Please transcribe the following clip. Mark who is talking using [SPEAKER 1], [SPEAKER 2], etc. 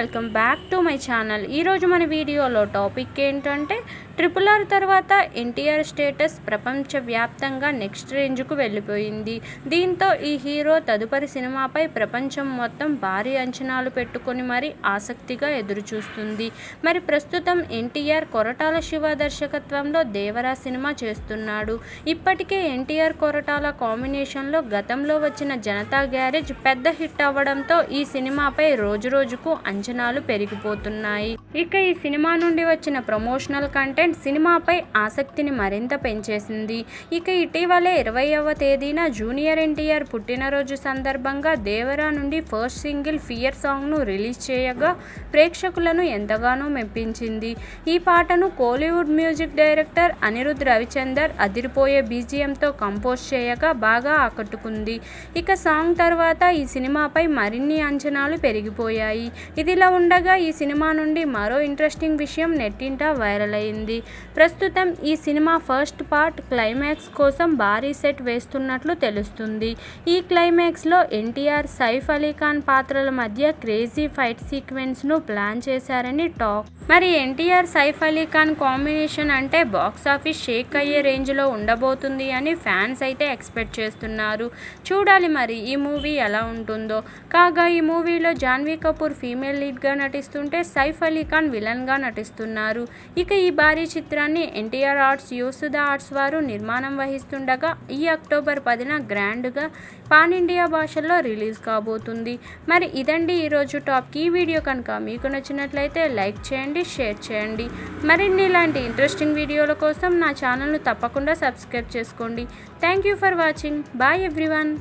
[SPEAKER 1] Welcome back to my channel. ఈరోజు మన వీడియోలో టాపిక్ ఏంటంటే RRR తర్వాత ఎన్టీఆర్ స్టేటస్ ప్రపంచవ్యాప్తంగా నెక్స్ట్ రేంజ్కు వెళ్ళిపోయింది. దీంతో ఈ హీరో తదుపరి సినిమాపై ప్రపంచం మొత్తం భారీ అంచనాలు పెట్టుకొని మరీ ఆసక్తిగా ఎదురుచూస్తుంది. మరి ప్రస్తుతం ఎన్టీఆర్ కొరటాల శివ దర్శకత్వంలో దేవరా సినిమా చేస్తున్నాడు. ఇప్పటికే ఎన్టీఆర్ కొరటాల కాంబినేషన్లో గతంలో వచ్చిన జనతా గ్యారేజ్ పెద్ద హిట్ అవ్వడంతో ఈ సినిమాపై రోజురోజుకు అంచనాలు పెరిగిపోతున్నాయి. ఇక ఈ సినిమా నుండి వచ్చిన ప్రమోషనల్ కంటెంట్ సినిమాపై ఆసక్తిని మరింత పెంచేసింది. ఇక ఇటీవలే 20వ తేదీన జూనియర్ ఎన్టీఆర్ పుట్టినరోజు సందర్భంగా దేవరా నుండి ఫస్ట్ సింగిల్ ఫియర్ సాంగ్ను రిలీజ్ చేయగా ప్రేక్షకులను ఎంతగానో మెప్పించింది. ఈ పాటను కోలీవుడ్ మ్యూజిక్ డైరెక్టర్ అనిరుద్ రవిచందర్ అదిరిపోయే బీజిఎంతో కంపోజ్ చేయగా బాగా ఆకట్టుకుంది. ఇక సాంగ్ తర్వాత ఈ సినిమాపై మరిన్ని అంచనాలు పెరిగిపోయాయి. ఇదిలా ఉండగా ఈ సినిమా నుండి మరో ఇంట్రెస్టింగ్ విషయం నెట్టింట వైరల్ అయింది. ప్రస్తుతం ఈ సినిమా ఫస్ట్ పార్ట్ క్లైమాక్స్ కోసం భారీ సెట్ వేస్తున్నట్లు తెలుస్తుంది. ఈ క్లైమాక్స్లో ఎన్టీఆర్, సైఫ్ అలీ ఖాన్ పాత్రల మధ్య క్రేజీ ఫైట్ సీక్వెన్స్ను ప్లాన్ చేశారని టాక్. మరి ఎన్టీఆర్, సైఫ్ అలీ ఖాన్ కాంబినేషన్ అంటే బాక్సాఫీస్ షేక్ అయ్యే రేంజ్లో ఉండబోతుంది అని ఫ్యాన్స్ అయితే ఎక్స్పెక్ట్ చేస్తున్నారు. చూడాలి మరి ఈ మూవీ ఎలా ఉంటుందో. కాగా ఈ మూవీలో జాన్వీ కపూర్ ఫీమేల్ లీడ్గా నటిస్తుంటే సైఫ్ అలీ ఖాన్ విలన్గా నటిస్తున్నారు. ఇక ఈ భారీ చిత్రాన్ని ఎన్టీఆర్ ఆర్ట్స్, యూసుదా ఆర్ట్స్ వారు నిర్మాణం వహిస్తుండగా ఈ అక్టోబర్ 10న గ్రాండ్గా పాన్ ఇండియా భాషల్లో రిలీజ్ కాబోతుంది. మరి ఇదండి ఈరోజు టాప్. ఈ వీడియో కనుక మీకు నచ్చినట్లయితే లైక్ చేయండి, షేర్ చేయండి. మరిన్ని ఇలాంటి ఇంట్రెస్టింగ్ వీడియోల కోసం నా ఛానల్ను తప్పకుండా సబ్స్క్రైబ్ చేసుకోండి. Thank you for watching. Bye everyone.